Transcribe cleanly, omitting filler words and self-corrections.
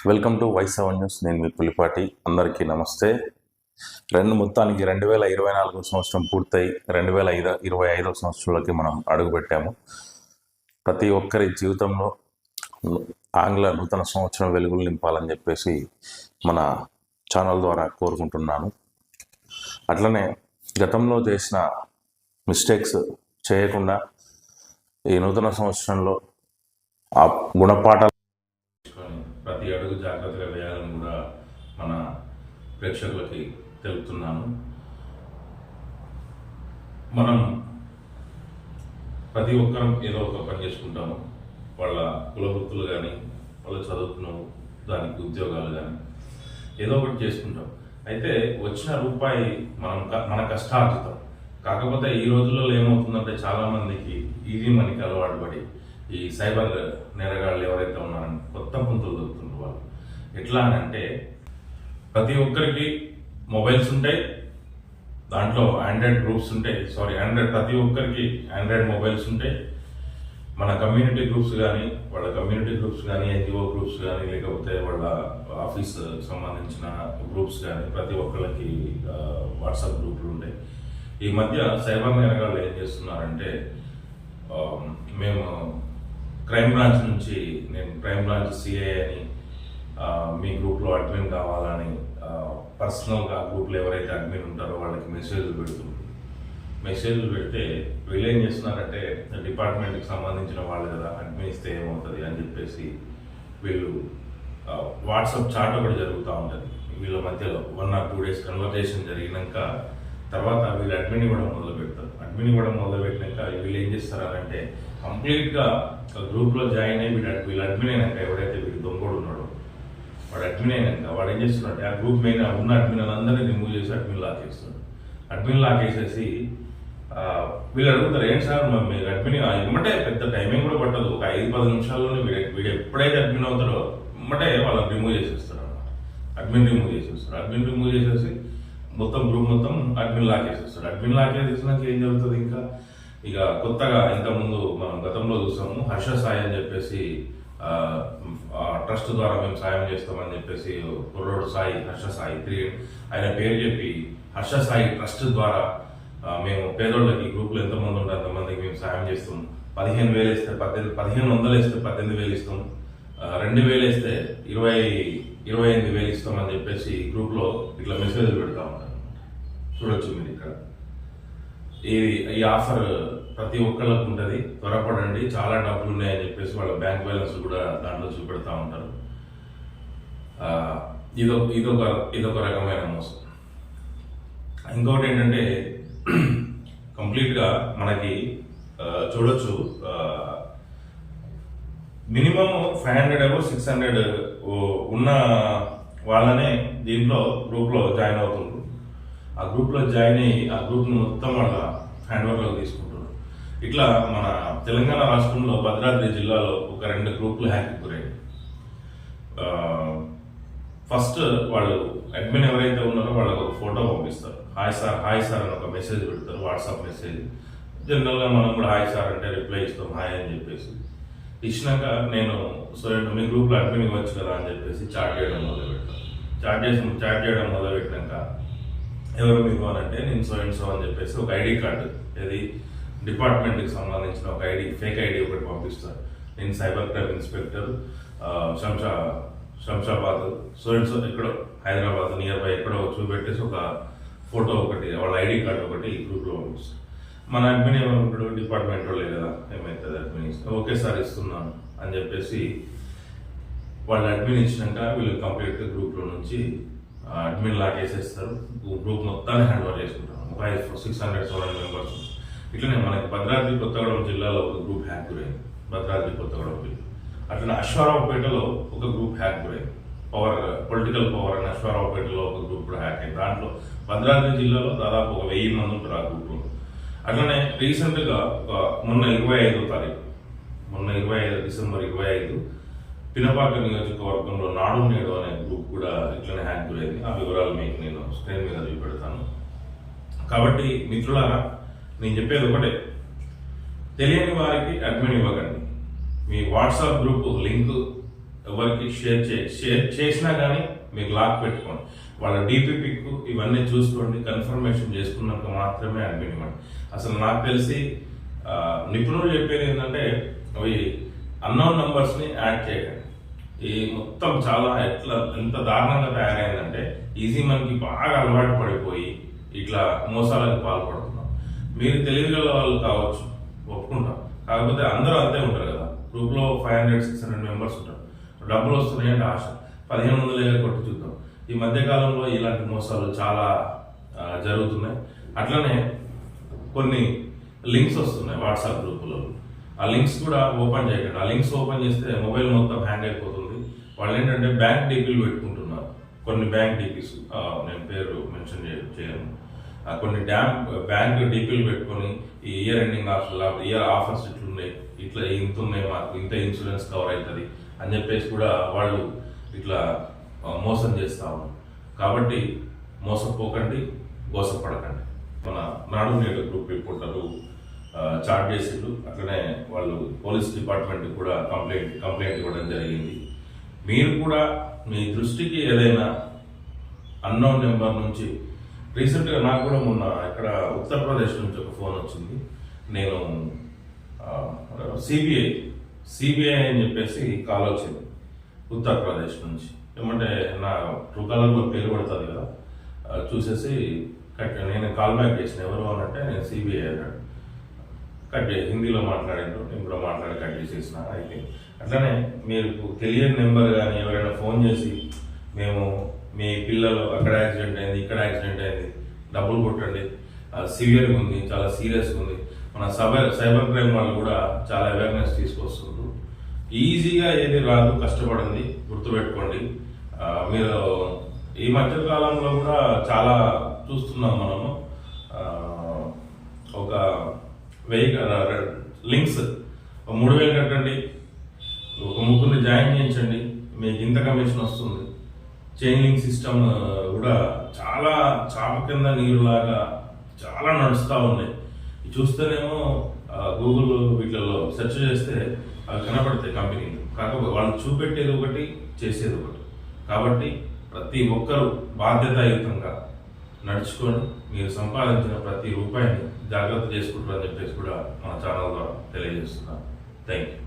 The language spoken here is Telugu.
Welcome to Y7 news. నేను మీ పులిపాటి. అందరికీ నమస్తే. మొత్తానికి 2024 సంవత్సరం పూర్తయి 2025 సంవత్సరంలోకి మనం అడుగుపెట్టాము. ప్రతి ఒక్కరి జీవితంలో ఆంగ్ల నూతన సంవత్సరం వెలుగులు నింపాలని చెప్పేసి మన ఛానల్ ద్వారా కోరుకుంటున్నాను. అట్లనే గతంలో చేసిన మిస్టేక్స్ చేయకుండా ఈ నూతన సంవత్సరంలో ఆ గుణపాఠాలు ప్రతి అడుగు జాగ్రత్తగా వేయాలని కూడా మన ప్రేక్షకులకి తెలుపుతున్నాను. మనం ప్రతి ఒక్కరం ఏదో ఒక పని చేసుకుంటాము. వాళ్ళ కులవృత్తులు కానీ, వాళ్ళు చదువుతున్న దానికి ఉద్యోగాలు కానీ ఏదో ఒకటి చేసుకుంటాం. అయితే వచ్చిన రూపాయి మన కష్టార్జితం. కాకపోతే ఈ రోజుల్లో ఏమవుతుందంటే చాలామందికి ఈజీ మనీకి అలవాటు పడి ఈ సైబర్ నేరగాళ్ళు ఎవరైతే ఉన్నారని కొత్త పుంతులు దొరుకుతున్నారు. వాళ్ళు ఎట్లా అని అంటే ప్రతి ఒక్కరికి మొబైల్స్ ఉంటాయి, దాంట్లో ఆండ్రాయిడ్ గ్రూప్స్ ఉంటాయి. ప్రతి ఒక్కరికి ఆండ్రాయిడ్ మొబైల్స్ ఉంటాయి. మన కమ్యూనిటీ గ్రూప్స్ కానీ, వాళ్ళ కమ్యూనిటీ గ్రూప్స్ కానీ, ఎన్జిఓ గ్రూప్స్ కానీ, లేకపోతే వాళ్ళ ఆఫీస్ సంబంధించిన గ్రూప్స్ కానీ ప్రతి ఒక్కరికి వాట్సాప్ గ్రూపులు ఉంటాయి. ఈ మధ్య సైబర్ నేరగాళ్ళు ఏం చేస్తున్నారంటే, మేము క్రైమ్ బ్రాంచ్ నుంచి, నేను క్రైమ్ బ్రాంచ్ సిఐ అని, మీ గ్రూప్లో అడ్మిన్ కావాలని పర్సనల్గా గ్రూప్లో ఎవరైతే అడ్మిన్ ఉంటారో వాళ్ళకి మెసేజ్లు పెడితే వీళ్ళు ఏం చేస్తున్నారంటే, డిపార్ట్మెంట్కి సంబంధించిన వాళ్ళు కదా, అడ్మిన్ ఇస్తే ఏమవుతుంది అని చెప్పేసి వీళ్ళు వాట్సాప్ చాట్ ఒకటి జరుగుతూ ఉంటుంది. వీళ్ళ మధ్యలో 1 or 2 days కన్వర్జేషన్ జరిగినాక తర్వాత వీళ్ళు అడ్మిన్ ఇవ్వడం మొదలు పెడతారు. అడ్మిన్ ఇవ్వడం మొదలు పెట్టినాక వీళ్ళు ఏం చేస్తారంటే, కంప్లీట్గా గ్రూప్లో జాయిన్ అయ్యి వీళ్ళు అడ్మిన్ అయినాక, ఎవరైతే వీళ్ళు దొంగోడు ఉన్నాడో వాడు అడ్మిన్ అయినాక వాడు ఏం చేస్తున్నాడు, ఆ గ్రూప్ మీద ఉన్న అడ్మిన్ అందరినీ రిమూవ్ చేసి అడ్మిన్ లాక్ చేస్తున్నాడు. అడ్మిన్ లాక్ వేసేసి వీళ్ళు అడుగుతారు, ఏంటి సార్ మీరు అడ్మిన్ ఇమ్మటే పెద్ద టైమింగ్ కూడా పట్టదు, ఒక 5-10 నిమిషాల్లోనే వీడు ఎప్పుడైతే అడ్మిన్ అవుతారో ఇమ్మటే వాళ్ళని రిమూవ్ చేసేస్తారు అన్నమాట. అడ్మిన్ రిమూవ్ చేసేసి మొత్తం గ్రూప్ మొత్తం అడ్మిన్ లాక్ చేసేస్తాడు. అడ్మిన్ లాక్ చేసేసినాక ఏం జరుగుతుంది, ఇక కొత్తగా ఇంతకుముందు మనం గతంలో చూసాము, హర్ష సాయి అని చెప్పేసి ట్రస్ట్ ద్వారా మేము సాయం చేస్తామని చెప్పేసి కుర్రోడు సాయి, హర్ష సాయి 3 ఆయన పేరు చెప్పి హర్ష సాయి ట్రస్ట్ ద్వారా మేము పేదోళ్ళకి గ్రూపులు ఎంతమంది ఉంటే అంతమందికి మేము సాయం చేస్తాం. 15,000 వేస్తే 1,500 వేస్తే 18,000 ఇస్తాం, 2,000 వేస్తే 28,000 ఇస్తామని చెప్పేసి గ్రూప్లో ఇట్లా మెసేజ్లు పెడతా ఉంటారు. చూడొచ్చు మీరు ఇక్కడ. ఈ ఆఫర్ ప్రతి ఒక్కళ్ళకు ఉంటుంది, త్వరపడండి, చాలా డబ్బులు ఉన్నాయని చెప్పేసి వాళ్ళ బ్యాంక్ బ్యాలెన్స్ కూడా దాంట్లో చూపెడతా ఉంటారు. ఇదొక రకమైన మోసం. ఇంకొకటి ఏంటంటే, కంప్లీట్గా మనకి చూడొచ్చు, మినిమం 500 or 600 ఉన్న వాళ్ళనే దీంట్లో గ్రూప్లో జాయిన్ అవుతుండ్రు. ఆ గ్రూప్లో జాయిన్ అయ్యి ఆ గ్రూప్ను మొత్తం వాళ్ళ హ్యాండ్ ఓవర్లోకి తీసుకుంటారు. ఇట్లా మన తెలంగాణ రాష్ట్రంలో భద్రాద్రి జిల్లాలో ఒక 2 గ్రూపులు హ్యాక్కి గురయ్యాయి. ఫస్ట్ వాళ్ళు అడ్మిన్ ఎవరైతే ఉన్నారో వాళ్ళకి ఒక ఫోటో పంపిస్తారు. హాయ్ సార్ అని ఒక మెసేజ్ పెడతారు, వాట్సాప్ మెసేజ్. జనరల్గా మనం కూడా హాయ్ సార్ అంటే రిప్లై ఇస్తాం, హాయ్ అని చెప్పేసి. ఇచ్చినాక నేను మీ గ్రూప్లో అడ్మిన్ ఇవ్వచ్చు కదా అని చెప్పేసి చాట్ చేయడం మొదలుపెడతాను. చాట్ చేయడం మొదలుపెట్టినాక ఎవరు మీకు అంటే, నేను సో అని చెప్పేసి ఒక ఐడి కార్డు, ఏది డిపార్ట్మెంట్కి సంబంధించిన ఒక ఫేక్ ఐడి ఒకటి పంపిస్తారు. నేను cyber crime inspector Shamshabad so ఎక్కడో హైదరాబాద్ నియర్ బై ఎక్కడో చూపెట్టేసి ఒక ఫోటో ఒకటి, వాళ్ళ ఐడి కార్డు ఒకటి గ్రూప్లో పంపిస్తారు. మన అడ్మిన్ ఏమనుకుంటాడు, డిపార్ట్మెంట్ వాళ్ళే కదా, ఏమవుతుంది అడ్మిన్ ఇస్తే, ఓకే సార్ ఇస్తున్నాను అని చెప్పేసి వాళ్ళు అడ్మిన్ ఇచ్చినాక వీళ్ళు కంప్లీట్ గ్రూప్లో నుంచి అడ్మిన్ లాక్ చేసేస్తారు. గ్రూప్ మొత్తాన్ని హ్యాండ్ ఓవర్ చేసుకుంటారు. ఒక 600-700 మెంబర్స్. ఇట్లనే మనకి భద్రాద్రి కొత్తగూడెం జిల్లాలో ఒక గ్రూప్ హ్యాక్ గురైంది. భద్రాద్రి కొత్తగూడెం జిల్లా. అట్లనే అశ్వారావుపేటలో ఒక గ్రూప్ హ్యాక్ గురైంది. పొలిటికల్ పవర్ అని అశ్వారావుపేటలో ఒక గ్రూప్ కూడా హ్యాక్ అయింది. దాంట్లో భద్రాద్రి జిల్లాలో దాదాపు ఒక 1000 మంది ఉంటారు ఆ గ్రూప్లో. అట్లనే రీసెంట్గా మొన్న 25వ తారీఖు, డిసెంబర్ 25 పినపాక నియోజకవర్గంలో నాడు నేడు అనే గ్రూప్ కూడా ఇట్లనే హ్యాక్ గురైంది. ఆ వివరాలు మీకు నేను స్క్రీన్ మీద చూపెడతాను. కాబట్టి మిత్రులారా, నేను చెప్పేది ఒకటే, తెలియని వారికి అడ్మిన్ ఇవ్వకండి. మీ వాట్సాప్ గ్రూప్ లింక్ ఎవరికి షేర్ చేసినా కానీ మీకు లాక్ పెట్టుకోండి. వాళ్ళ డిపిపిక్ ఇవన్నీ చూసుకోండి, కన్ఫర్మేషన్ చేసుకున్నాక మాత్రమే అడ్మినివ్వండి. అసలు నాకు తెలిసి నిపుణులు చెప్పేది ఏంటంటే అవి అన్నోన్ నంబర్స్ని యాడ్ చేయకండి. ఈ మొత్తం చాలా ఎంత దారుణంగా తయారైందంటే ఈజీ మనకి బాగా అలవాటు పడిపోయి ఇట్లా మోసాలకు పాల్పడుతున్నాం. మీరు తెలివిగల వాళ్ళు కావచ్చు, ఒప్పుకుంటాం. కాకపోతే అందరూ అంతే ఉంటారు కదా. గ్రూప్లో 500-600 మెంబర్స్ ఉంటారు. డబ్బులు వస్తున్నాయంటే ఆశ 1500 కొట్టి చూద్దాం. ఈ మధ్యకాలంలో ఇలాంటి మోసాలు చాలా జరుగుతున్నాయి. అట్లనే కొన్ని లింక్స్ వస్తున్నాయి వాట్సాప్ గ్రూపులో. ఆ లింక్స్ కూడా ఓపెన్ చేయకండి. ఆ లింక్స్ ఓపెన్ చేస్తే మొబైల్ మొత్తం హ్యాంగ్ అయిపోతుంది. వాళ్ళు ఏంటంటే బ్యాంక్ డీపీలు పెట్టుకుంటున్నారు. కొన్ని బ్యాంక్ డీపీస్, నేను పేరు మెన్షన్ చేయను, కొన్ని బ్యాంక్ డీపీలు పెట్టుకొని ఈ ఇయర్ ఎండింగ్ ఇయర్ ఆఫర్స్ ఇట్లున్నాయి, ఇట్లా ఇంత ఉన్నాయి, మాకు ఇంత ఇన్సూరెన్స్ కవర్ అవుతుంది అని చెప్పేసి కూడా వాళ్ళు ఇట్లా మోసం చేస్తా ఉన్నారు. కాబట్టి మోసపోకండి, మోసపడకండి. మన నాడు నేడు గ్రూప్ రిపోర్టర్లు చార్జ్ చేసిండ్రు. అట్లనే వాళ్ళు పోలీస్ డిపార్ట్మెంట్ కూడా కంప్లైంట్ ఇవ్వడం జరిగింది. మీరు కూడా మీ దృష్టికి ఏదైనా అన్నోన్ నెంబర్ నుంచి, రీసెంట్గా నాకు కూడా మొన్న ఇక్కడ ఉత్తరప్రదేశ్ నుంచి ఒక ఫోన్ వచ్చింది. నేను సిబిఐ అని చెప్పేసి కాల్ వచ్చింది ఉత్తరప్రదేశ్ నుంచి. ఏమంటే నా ట్రూకాలర్లో పేరు పడుతుంది కదా, చూసేసి నేను కాల్ బ్యాక్ చేసిన. ఎవరు అనంటే నేను సిబిఐ అన్నాడు. హిందీలో మాట్లాడారు, నేను కూడా మాట్లాడి కట్ చేసేసిన. అయితే అట్లనే మీరు తెలియని నెంబర్ కానీ ఎవరైనా ఫోన్ చేసి మేము మీ పిల్లలు అక్కడ యాక్సిడెంట్ అయింది, ఇక్కడ యాక్సిడెంట్ అయింది, డబ్బులు కొట్టండి, సివియర్గా ఉంది, చాలా సీరియస్గా ఉంది. మన సైబర్ క్రైమ్ వాళ్ళు కూడా చాలా అవేర్నెస్ తీసుకొస్తున్నారు. ఈజీగా ఏది రాదు, కష్టపడింది గుర్తుపెట్టుకోండి. మీరు ఈ మధ్య కాలంలో కూడా చాలా చూస్తున్నాం మనము. ఒక లింక్స్ 3000 కట్టండి, ఒక ముగ్గురిని జాయిన్ చేయించండి, మీకు ఇంత కమిషన్ వస్తుంది. చైన్ లింక్ సిస్టమ్ కూడా చాలా చాప కింద నీరులాగా చాలా నడుస్తూ ఉన్నాయి. చూస్తేనేమో గూగుల్ వీటిల్లో సెర్చ్ చేస్తే అవి కనపడతాయి కంపెనీలు. కాకపోతే వాళ్ళు చూపెట్టేది ఒకటి, చేసేది ఒకటి. కాబట్టి ప్రతి ఒక్కరూ బాధ్యతాయుతంగా నడుచుకొని మీరు సంపాదించిన ప్రతి రూపాయిని జాగ్రత్త చేసుకుంటారని చెప్పేసి కూడా మన ఛానల్ ద్వారా తెలియజేస్తున్నాను. Thank you.